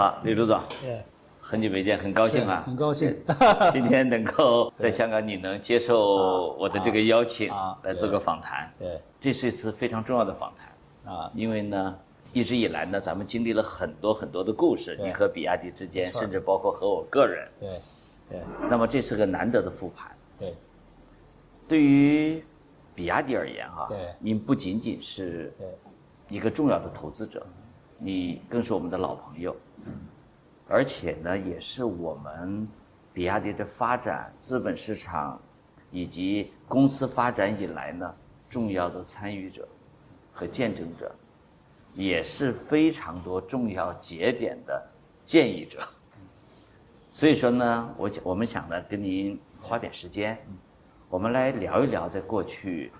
好，李卢总，对，很久没见，很高兴啊，很高兴，今天能够在香港，你能接受我的这个邀请来做个访谈，对，这是一次非常重要的访谈啊，因为呢，一直以来呢，咱们经历了很多的故事，你和比亚迪之间，甚至包括和我个人，对，那么这是个难得的复盘，对，对于比亚迪而言哈，对，您不仅仅是一个重要的投资者，你更是我们的老朋友，而且呢，也是我们比亚迪的发展、资本市场以及公司发展以来呢重要的参与者和见证者，也是非常多重要节点的建议者。所以说呢，我们想呢跟您花点时间，我们来聊一聊在过去，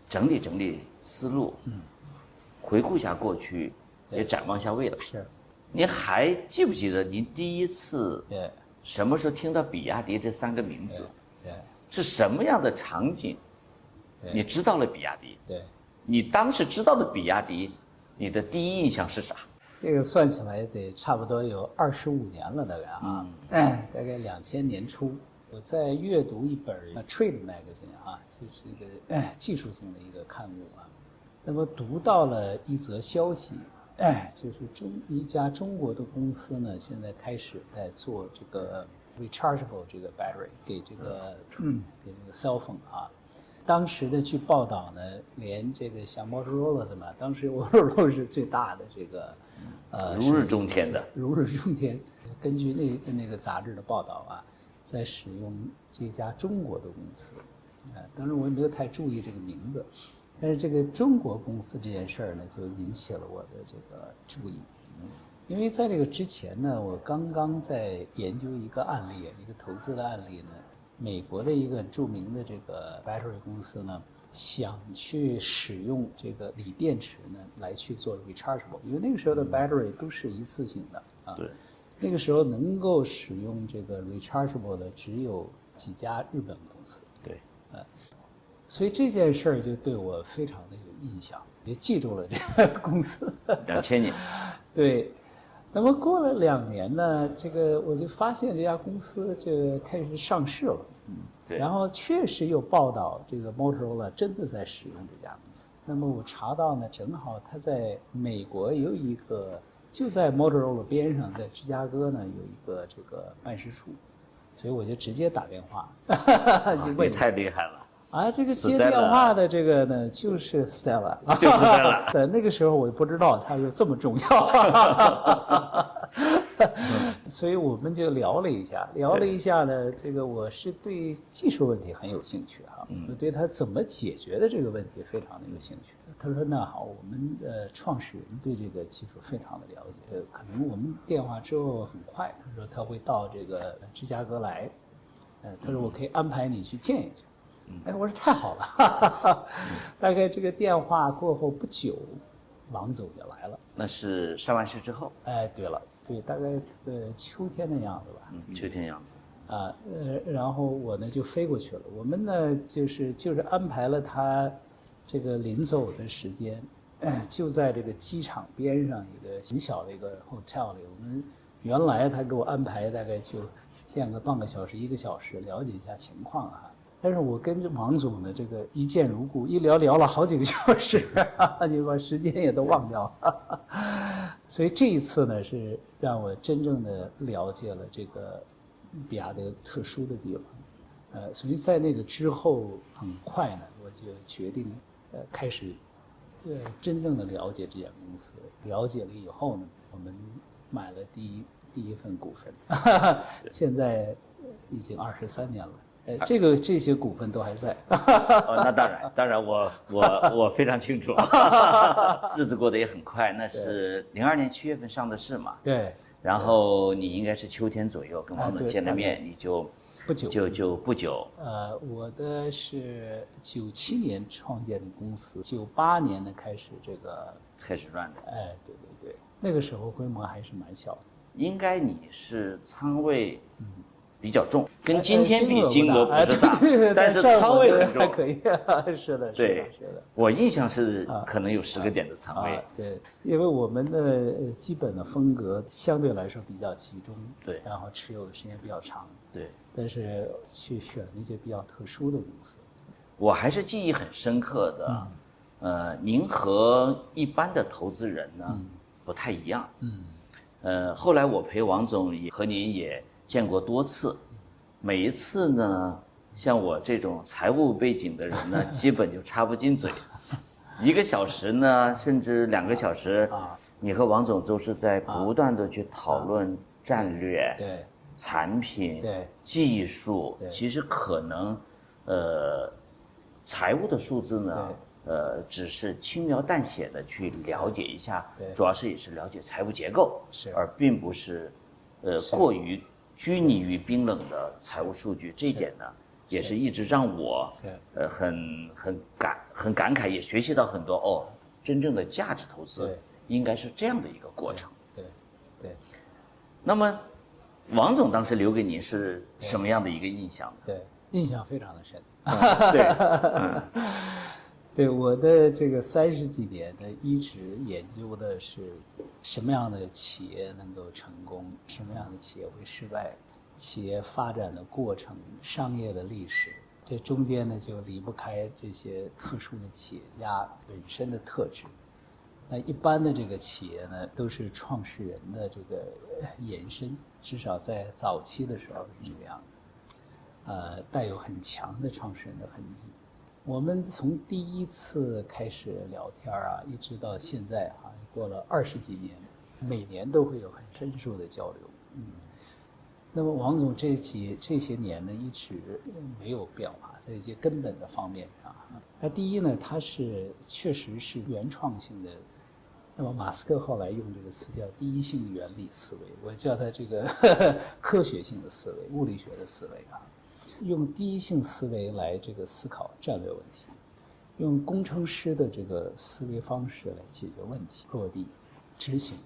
整理思路，回顾一下过去，也展望一下未来。是。您还记不记得您第一次什么时候听到比亚迪这3个名字？是什么样的场景？你知道了比亚迪？对，你当时知道的比亚迪，你的第一印象是啥？这个算起来得差不多有25年了，大概啊，大概2000年初，我在阅读一本Trade Magazine 啊，就是一个技术性的一个刊物啊，那么读到了一则消息。就是一家中国的公司呢，现在开始在做这个 rechargeable 这个 battery 给这个cell phone 啊。当时的据报道呢，连这个像 Motorola 什么，当时 Motorola 是最大的这个如日中天的，如日中天。根据那个杂志的报道啊，在使用这家中国的公司，当然我也没有太注意这个名字。但是这个中国公司这件事儿呢，就引起了我的这个注意，因为在这个之前呢，我刚刚在研究一个案例，一个投资的案例呢，美国的一个著名的这个 battery 公司呢，想去使用这个锂电池呢来去做 rechargeable， 因为那个时候的 battery 都是一次性的啊，对，那个时候能够使用这个 rechargeable 的只有几家日本公司，对，所以这件事儿就对我非常的有印象，也记住了这个公司。2000年，对。那么过了2年呢，这个我就发现这家公司这个开始上市了，对。然后确实有报道，这个 Motorola 真的在使用这家公司。那么我查到呢，正好他在美国有一个，就在 Motorola 边上，在芝加哥呢有一个这个办事处，所以我就直接打电话，就问。你太厉害了。这个接电话的这个呢，就是 Stella， 就是 Stella。对，那个时候我不知道它有这么重要，所以我们就聊了一下呢。这个我是对技术问题很有兴趣哈，我对他怎么解决的这个问题非常的有兴趣。他说那好，我们创始人对这个技术非常的了解，可能我们电话之后很快，他说他会到这个芝加哥来，他说我可以安排你去见一下。我说太好了，大概这个电话过后不久，王总就来了。那是上完市之后。对了，对，大概秋天的样子吧。秋天样子。然后我呢就飞过去了。我们呢就是安排了他这个临走的时间，就在这个机场边上一个很小的一个 hotel 里。我们原来他给我安排大概就见个半个小时、1个小时，了解一下情况啊。但是我跟王总的这个一见如故，一聊了好几个小时，你把时间也都忘掉了。所以这一次呢，是让我真正的了解了这个比亚迪特殊的地方。所以在那个之后，很快呢，我就决定开始真正的了解这家公司。了解了以后呢，我们买了第一份股份，现在已经23年了。这些股份都还在。那当然我非常清楚。日子过得也很快，那是02年7月份上的市嘛。对。然后你应该是秋天左右跟王总见了面，你就不久。我的是97年创建的公司，98年呢开始赚的。对，那个时候规模还是蛮小的。应该你是仓位比较重，跟今天比金额不是大，对但是仓位很还重。可以，是的，对，是的。我印象是可能有10个点的仓位。对，因为我们的基本的风格相对来说比较集中，对，然后持有的时间比较长，对，但是去选那些比较特殊的公司。我还是记忆很深刻的，您和一般的投资人呢不太一样，后来我陪王总也和您也见过多次，每一次呢，像我这种财务背景的人呢，基本就插不进嘴，1个小时呢，甚至2个小时，你和王总都是在不断的去讨论战略、对，产品、对，技术，其实可能，财务的数字呢，只是轻描淡写的去了解一下，主要是也是了解财务结构，而并不是，过于拘泥于冰冷的财务数据。这一点呢，也是一直让我，很感慨，也学习到很多真正的价值投资应该是这样的一个过程。对。那么，王总当时留给您是什么样的一个印象呢？对，印象非常的深。对，我的这个30几年的一直研究的是什么样的企业能够成功，什么样的企业会失败，企业发展的过程，商业的历史，这中间呢就离不开这些特殊的企业家本身的特质。那一般的这个企业呢，都是创始人的这个延伸，至少在早期的时候是这个样子。带有很强的创始人的痕迹。我们从第一次开始聊天一直到现在过了20几年，每年都会有很深入的交流。那么王总这些年呢，一直没有变化，在一些根本的方面上。那第一呢，它确实是原创性的。那么马斯克后来用这个词叫第一性原理思维，我叫它这个科学性的思维、物理学的思维用第一性思维来这个思考战略问题，用工程师的这个思维方式来解决问题，落地执行。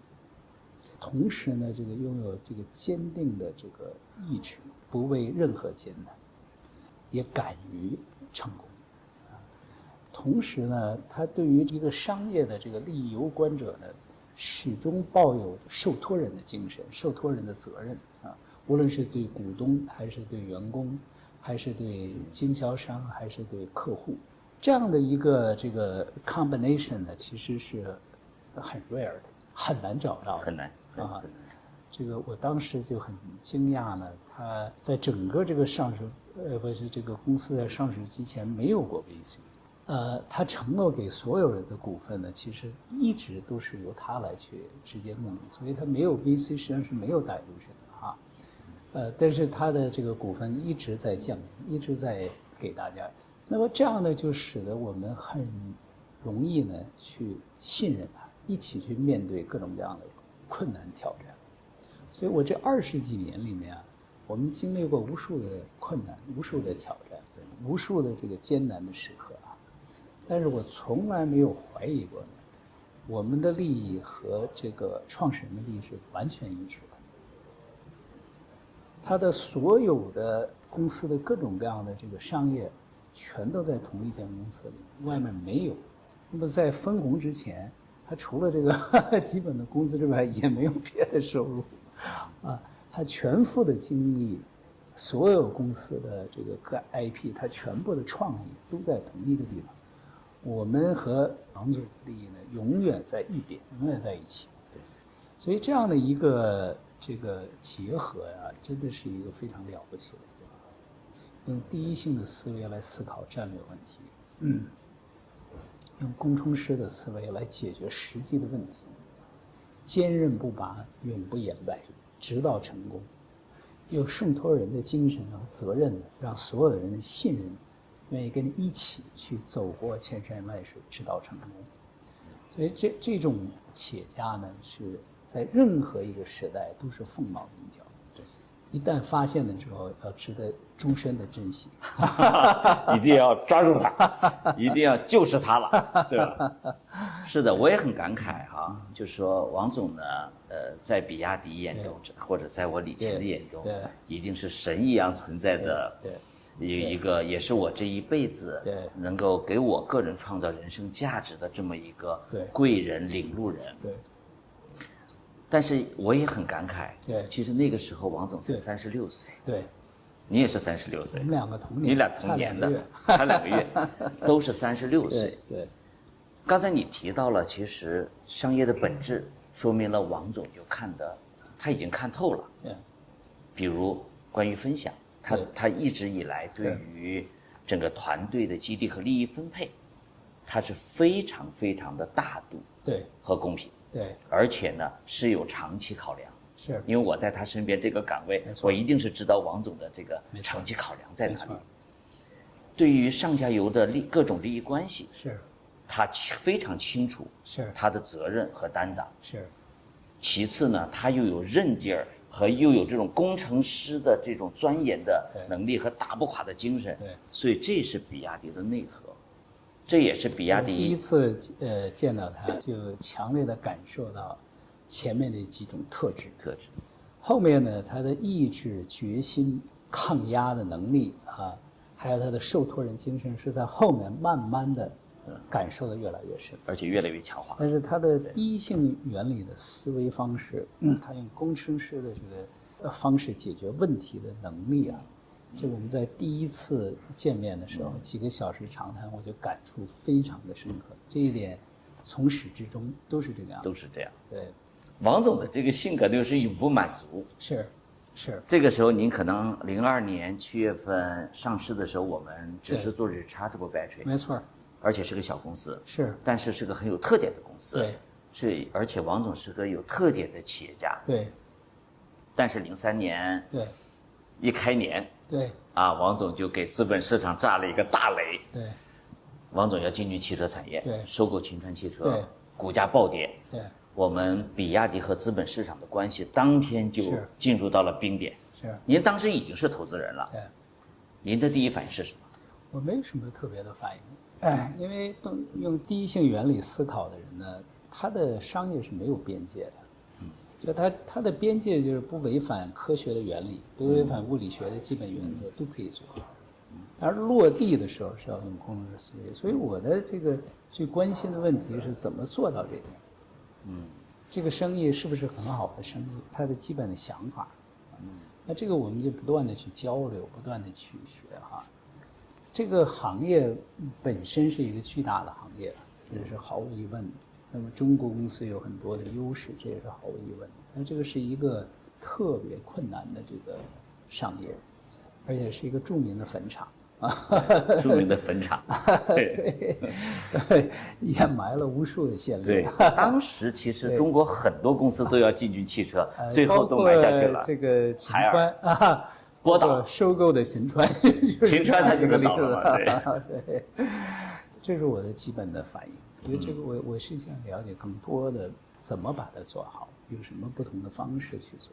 同时呢，这个拥有这个坚定的这个意志，不畏任何艰难，也敢于成功。同时呢，他对于一个商业的这个利益攸关者呢，始终抱有受托人的精神、受托人的责任无论是对股东还是对员工，还是对经销商，还是对客户，这样的一个这个 combination 呢，其实是很 rare 的，很难找到的，很难这个我当时就很惊讶呢，他在整个这个这个公司在上市之前没有过 VC。他承诺给所有人的股份呢，其实一直都是由他来去直接弄，所以他没有 VC， 实际上是没有dilution的但是他的这个股份一直在降低，一直在给大家。那么这样呢，就使得我们很容易呢去信任他，一起去面对各种各样的困难挑战。所以我这20几年里面我们经历过无数的困难，无数的挑战，无数的这个艰难的时刻但是我从来没有怀疑过我们的利益和这个创始人的利益是完全一致的。他的所有的公司的各种各样的这个商业，全都在同一间公司里，外面没有。那么在分红之前，他除了这个基本的工资之外，也没有别的收入，他全副的精力，所有公司的这个各 IP，他全部的创意都在同一个地方。我们和王总的利益呢，永远在一边，永远在一起。所以这样的一个这个结合真的是一个非常了不起的结合。用第一性的思维来思考战略问题，用工程师的思维来解决实际的问题，坚韧不拔，永不言败，直到成功。有受托人的精神和责任的，让所有的人信任你，愿意跟你一起去走过千山万水，直到成功。所以这种企业家呢，是在任何一个时代都是凤毛麟角。一旦发现了之后，要值得终身的珍惜，一定要抓住他，一定要就是他了，对吧？是的，我也很感慨哈，就说王总呢，在比亚迪眼中，或者在我李琦的眼中，一定是神一样存在的，一个也是我这一辈子能够给我个人创造人生价值的这么一个贵人、领路人。对。但是我也很感慨，对，其实那个时候王总才36岁，对，你也是36岁，我们两个同年，你俩同年的，差2个月，都是36岁。对。刚才你提到了，其实商业的本质，说明了王总就他已经看透了。比如关于分享，他一直以来对于整个团队的激励和利益分配，他是非常非常的大度，和公平。对，而且呢是有长期考量，是因为我在他身边这个岗位，我一定是知道王总的这个长期考量在哪里。对于上下游的各种利益关系，他非常清楚，他的责任和担当。其次呢，他又有韧劲儿和又有这种工程师的这种钻研的能力和打不垮的精神。所以这是比亚迪的内核。这也是比亚迪第一次见到他，就强烈的感受到前面的几种特质。后面呢，他的意志、决心、抗压的能力啊，还有他的受托人精神，是在后面慢慢的感受的越来越深，而且越来越强化。但是他的第一性原理的思维方式，他用工程师的这个方式解决问题的能力啊。这我们在第一次见面的时候，几个小时长谈，我就感触非常的深刻。这一点，从始至终都是这个样。都是这样。对，王总的这个性格就是永不满足。是。这个时候，您可能02年7月份上市的时候，我们只是做 rechargeable battery， 没错，而且是个小公司，但是是个很有特点的公司。对，而且王总是个有特点的企业家。对。但是03年，一开年。王总就给资本市场炸了一个大雷。王总要进军汽车产业，收购秦川汽车，股价暴跌。我们比亚迪和资本市场的关系当天就进入到了冰点。您当时已经是投资人了。您的第一反应是什么？我没什么特别的反应，因为用第一性原理思考的人呢，他的商业是没有边界的。就它的边界就是不违反科学的原理，不违反物理学的基本原则，都可以做。而落地的时候是要用工程师思维，所以我的这个最关心的问题是怎么做到这点。这个生意是不是很好的生意？它的基本的想法。那这个我们就不断的去交流，不断的去学哈。这个行业本身是一个巨大的行业，这是毫无疑问的。那么中国公司有很多的优势，这也是毫无疑问的。那这个是一个特别困难的这个商业，而且是一个著名的坟场啊，著名的坟场，对，掩埋了无数的先烈。对，当时其实中国很多公司都要进军汽车，最后都埋下去了。这个秦川啊，波导收购的秦川，秦川它就倒了嘛，对，这是我的基本的反应。因为这个我是想了解更多的怎么把它做好，有什么不同的方式去做。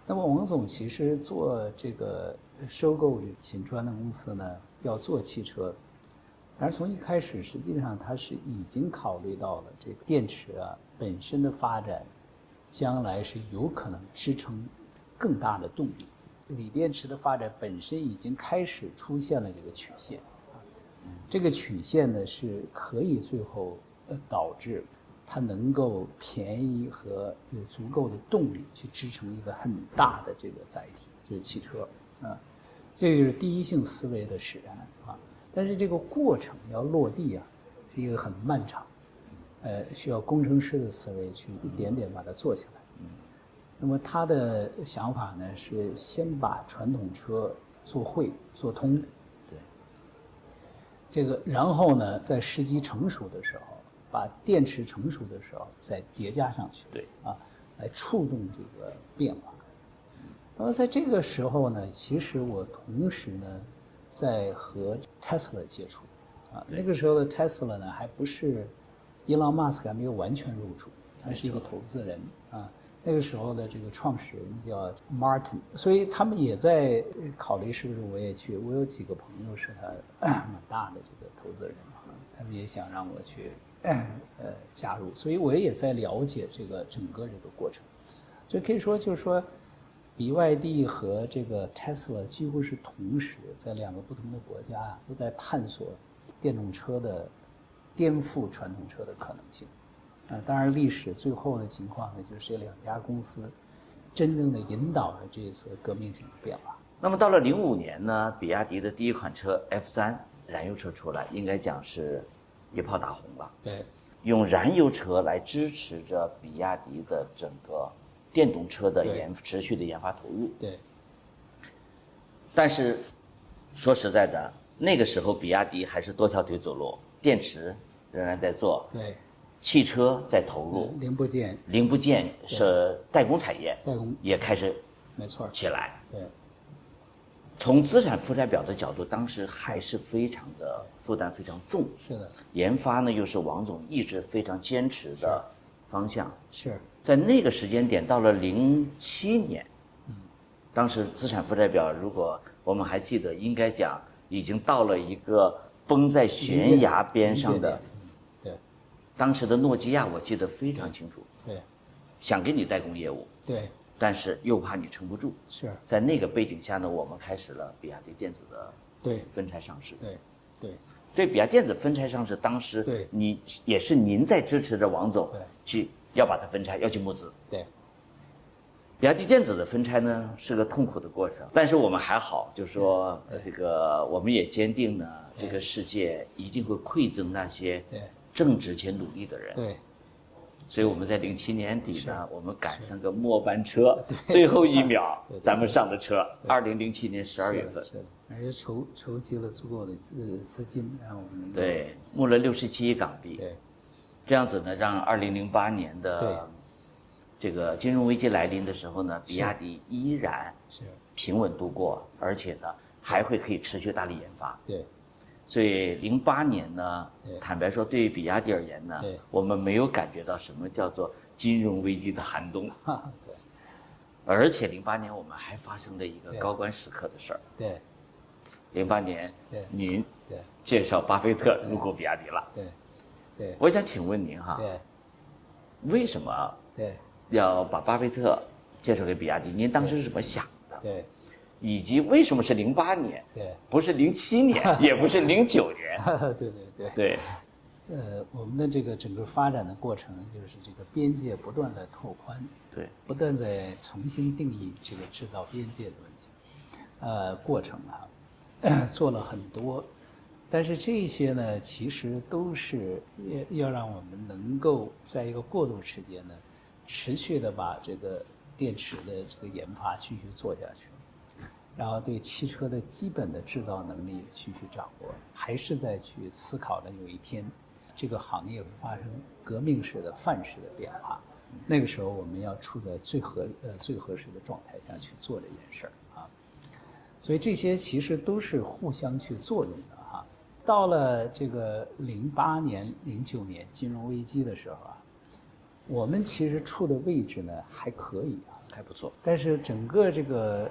那么王总其实做这个收购秦川的公司呢，要做汽车，但是从一开始实际上他是已经考虑到了这个电池啊本身的发展，将来是有可能支撑更大的动力。锂电池的发展本身已经开始出现了这个曲线。这个曲线呢是可以最后导致它能够便宜和有足够的动力去支撑一个很大的这个载体，就是汽车啊，这就是第一性思维的使然啊。但是这个过程要落地啊，是一个很漫长，需要工程师的思维去一点点把它做起来。那么他的想法呢是先把传统车做会做通。这个，然后呢，在时机成熟的时候，把电池成熟的时候再叠加上去，来触动这个变化。那么在这个时候呢，其实我同时呢，在和 Tesla 接触，那个时候的 Tesla 呢，还不是伊朗马斯克还没有完全入主，他是一个投资人啊，那个时候的这个创始人叫 Martin， 所以他们也在考虑是不是我也去。我有几个朋友是他蛮大的这个投资人啊，他们也想让我去加入，所以我也在了解这个整个这个过程。所以可以说就是说，BYD 和这个 Tesla 几乎是同时在两个不同的国家啊，都在探索电动车的颠覆传统车的可能性。当然历史最后的情况呢，就是这两家公司真正的引导了这一次革命性的变化。那么到了05年呢，比亚迪的第一款车 F3 燃油车出来，应该讲是一炮打红了。对，用燃油车来支持着比亚迪的整个电动车的持续的研发投入。对。但是说实在的，那个时候比亚迪还是多条腿走路，电池仍然在做。对。汽车在投入，零部件是代工产业，也开始没错起来。对，从资产负债表的角度，当时还是非常的负担非常重。是的，研发呢又是王总一直非常坚持的方向。是在那个时间点，到了07年，当时资产负债表，如果我们还记得，应该讲已经到了一个崩在悬崖边上的。当时的诺基亚我记得非常清楚，对，想给你代工业务，对，但是又怕你撑不住，是在那个背景下呢，我们开始了比亚迪电子的分拆上市，对，比亚迪电子分拆上市，当时也是您在支持着王总去要把它分拆，要去募资，对，比亚迪电子的分拆呢是个痛苦的过程，但是我们还好，就是说这个我们也坚定呢，这个世界一定会馈赠那些正直且努力的人。对，所以我们在07年底呢，我们赶上个末班车，最后一秒咱们上的车。2007年12月份，是的，而且筹集了足够的资金，让我们能够募了67亿港币。对，这样子呢，让2008年的这个金融危机来临的时候呢，比亚迪依然是平稳度过，而且呢还会可以持续大力研发。对。所以08年呢，坦白说，对于比亚迪而言呢，我们没有感觉到什么叫做金融危机的寒冬。对，而且08年我们还发生了一个高光时刻的事儿。对，08年您介绍巴菲特入股比亚迪了。对，我想请问您哈，为什么要把巴菲特介绍给比亚迪？您当时是怎么想的？对。以及为什么是08年？不是07年，也不是09年。对。我们的这个整个发展的过程，就是这个边界不断在拓宽，不断在重新定义这个制造边界的问题。过程啊，做了很多，但是这些呢，其实都是要让我们能够在一个过渡时间呢，持续的把这个电池的这个研发继续做下去。然后对汽车的基本的制造能力继续掌握，还是在去思考的有一天，这个行业会发生革命式的范式的变化。那个时候我们要处在最合适的状态下去做这件事儿啊。所以这些其实都是互相去作用的哈。到了这个08年、09年金融危机的时候啊，我们其实处的位置呢还可以啊。还不错，但是整个这个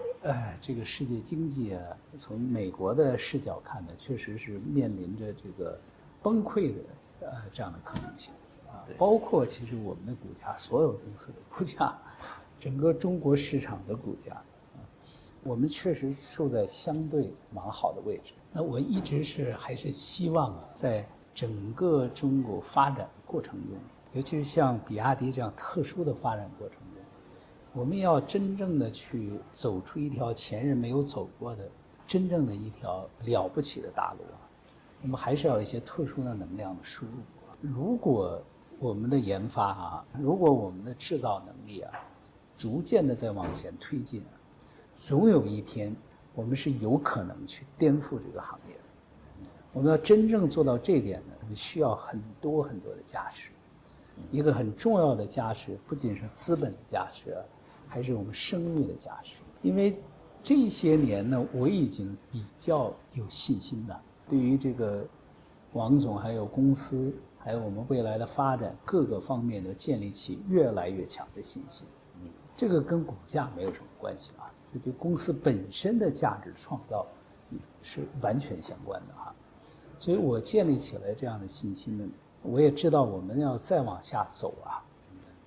世界经济啊，从美国的视角看呢，确实是面临着这个崩溃的这样的可能性啊。包括其实我们的股价，所有公司的股价，整个中国市场的股价啊，我们确实处在相对蛮好的位置。那我一直还是希望啊，在整个中国发展的过程中，尤其是像比亚迪这样特殊的发展过程中，我们要真正的去走出一条前人没有走过的真正的一条了不起的大路啊，我们还是要有一些特殊的能量的输入。如果我们的研发啊，如果我们的制造能力啊，逐渐的在往前推进，总有一天我们是有可能去颠覆这个行业的。我们要真正做到这一点呢，我们需要很多很多的加持。一个很重要的加持，不仅是资本的加持，还是我们声誉的加持。因为这些年呢，我已经比较有信心了，对于这个王总还有公司还有我们未来的发展各个方面的建立起越来越强的信心。这个跟股价没有什么关系啊，这对公司本身的价值创造是完全相关的哈。所以我建立起来这样的信心呢，我也知道我们要再往下走啊，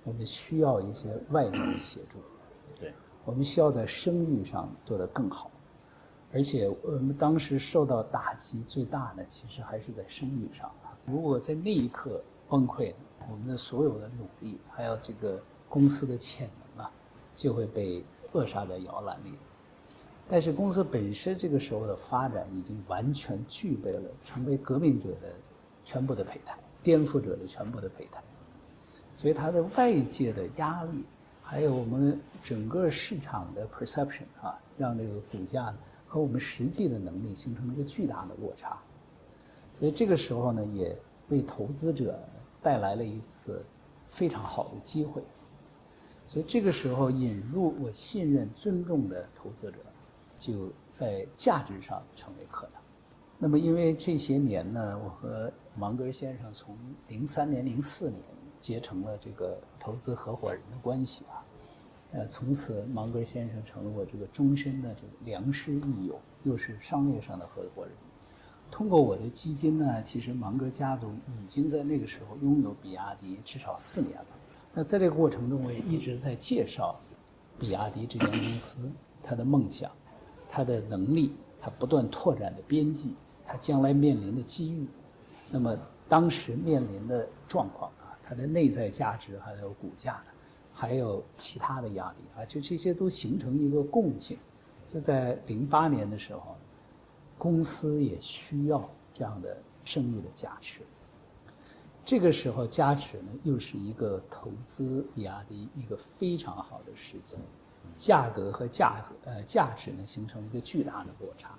我们需要一些外力的协助，对，我们需要在声誉上做得更好，而且我们当时受到打击最大的其实还是在声誉上啊。如果在那一刻崩溃了，我们的所有的努力还有这个公司的潜能啊，就会被扼杀在摇篮里。但是公司本身这个时候的发展已经完全具备了成为革命者的全部的胚胎，颠覆者的全部的胚胎，所以它的外界的压力，还有我们整个市场的 perception 啊，让这个股价呢和我们实际的能力形成了一个巨大的落差。所以这个时候呢，也为投资者带来了一次非常好的机会。所以这个时候引入我信任、尊重的投资者，就在价值上成为可能。那么因为这些年呢，我和芒格先生从03年、04年结成了这个投资合伙人的关系啊，从此芒格先生成了我这个终身的这个良师益友，又是商业上的合伙人。通过我的基金呢，其实芒格家族已经在那个时候拥有比亚迪至少4年了。那在这个过程中，我也一直在介绍比亚迪这家公司，它的梦想，它的能力，它不断拓展的边际，它将来面临的机遇，那么当时面临的状况啊，它的内在价值还有股价呢，还有其他的压力啊，就这些都形成一个共性。就在08年的时候，公司也需要这样的声誉的加持。这个时候加持呢，又是一个投资比亚迪一个非常好的时机，价格和价值呢形成一个巨大的落差，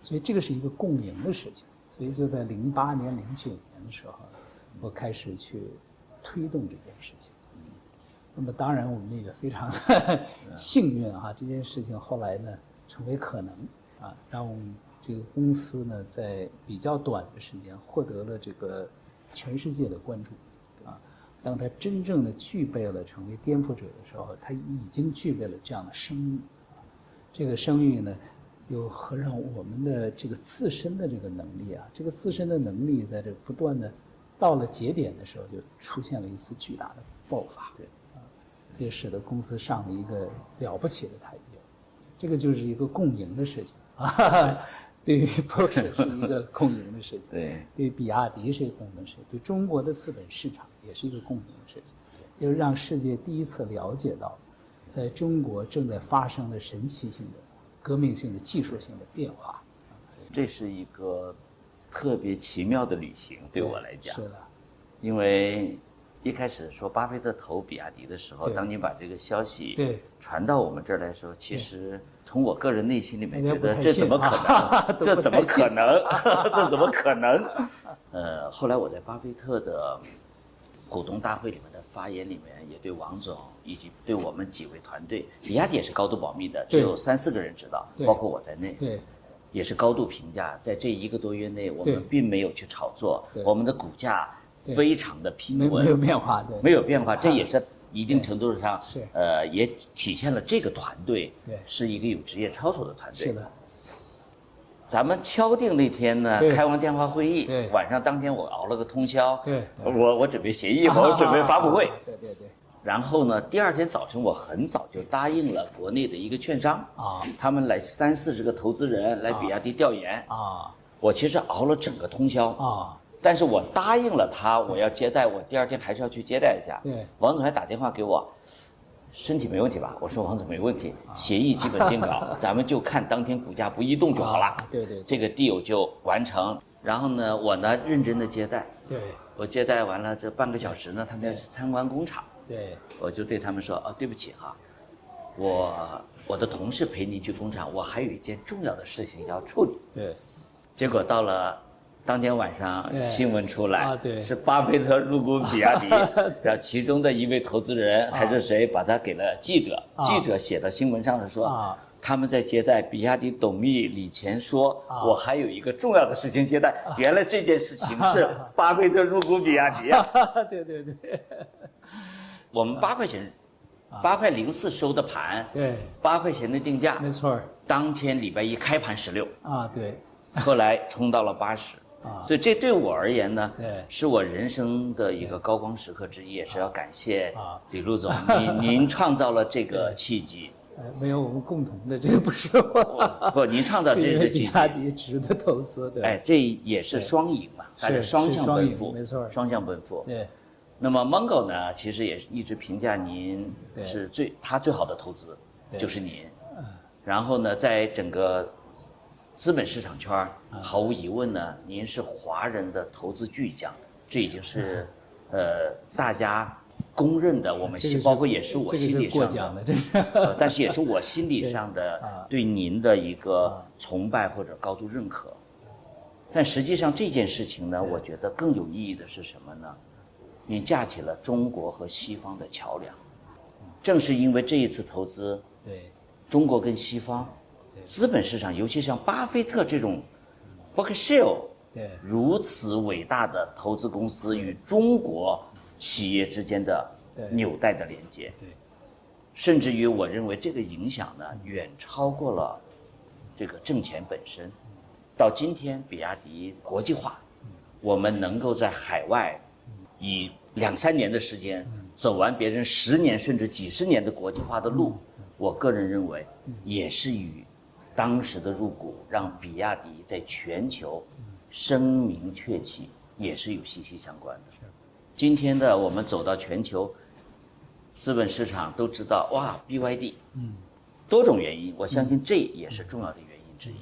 所以这个是一个共赢的事情。所以就在08年、09年的时候，我开始去推动这件事情。那么当然我们也非常幸运啊，这件事情后来呢成为可能啊，让我们这个公司呢在比较短的时间获得了这个全世界的关注啊。当它真正的具备了成为颠覆者的时候，它已经具备了这样的声誉。这个声誉呢，又和让我们的这个自身的这个能力啊，这个自身的能力在这不断的到了节点的时候，就出现了一次巨大的爆发。对啊，这也使得公司上了一个了不起的台阶。这个就是一个共赢的事情啊。对于 Porsche 是一个共赢的事情，对于比亚迪是一个共赢的事情，对中国的资本市场也是一个共赢的事情，就是让世界第一次了解到，在中国正在发生的神奇性的、革命性的、技术性的变化。这是一个特别奇妙的旅行，对我来讲。是的，因为一开始说巴菲特投比亚迪的时候，对当你把这个消息对传到我们这儿来的时候，其实从我个人内心里面觉得大家不太信这怎么可能？这怎么可能？这怎么可能？后来我在巴菲特的股东大会里面的发言里面，也对王总以及对我们几位团队，比亚迪也是高度保密的，只有3、4个人知道，包括我在内。对，也是高度评价，在这1个多月内，我对们并没有去炒作，对我们的股价非常的平稳，没有变化，对，没有变化，这也是一定程度上是也体现了这个团队对是一个有职业操守的团队。是的，咱们敲定那天呢，对开完电话会议对，晚上当天我熬了个通宵，对我准备协议，我准备发布会，对对对，然后呢，第2天早晨我很早就答应了国内的一个券商啊，他们来30、40个投资人来比亚迪调研啊我其实熬了整个通宵啊，但是我答应了他，我要接待，我第2天还是要去接待一下。对，王总还打电话给我，身体没问题吧？我说王总没问题，协议基本定稿，咱们就看当天股价不移动就好了。对对，这个 deal 就完成。然后呢，我呢认真的接待，对，我接待完了这半个小时呢，他们要去参观工厂，对，我就对他们说，哦，对不起哈，我的同事陪您去工厂，我还有一件重要的事情要处理。对。结果到了当天晚上，新闻出来，对，是巴菲特入股比亚迪，然后其中的一位投资人还是谁，把他给了记者，记者写到新闻上是说，他们在接待比亚迪董秘李前说，我还有一个重要的事情接待，原来这件事情是巴菲特入股比亚迪啊。对对对，我们8块钱8.04块收的盘，对，8块钱的定价，没错儿当天礼拜一开盘16，啊，对后来冲到了80。所以这对我而言呢，对是我人生的一个高光时刻之一，也是要感谢李路总，您创造了这个契机。没有我们共同的这个不是我，不，您创造这个契机，比亚迪值得投资，对，哎，这也是双赢嘛，它是双向奔赴，没错，双向奔赴。对。那么 Mongo 呢，其实也一直评价您是他最好的投资，就是您。然后呢，在整个资本市场圈，毫无疑问呢，您是华人的投资巨匠，这已经是大家公认的。我们包括也是我心理上的，但是也是我心理上的对您的一个崇拜或者高度认可。但实际上这件事情呢，我觉得更有意义的是什么呢？你架起了中国和西方的桥梁，正是因为这一次投资，对，中国跟西方资本市场，尤其像巴菲特这种 Berkshire 如此伟大的投资公司与中国企业之间的纽带的连接，甚至于我认为这个影响呢，远超过了这个挣钱本身。到今天，比亚迪国际化，我们能够在海外以2-3年的时间走完别人10年甚至几十年的国际化的路，我个人认为也是与当时的入股让比亚迪在全球声名鹊起也是有息息相关的。今天的我们走到全球资本市场都知道，哇 ，BYD，多种原因，我相信这也是重要的原因之一。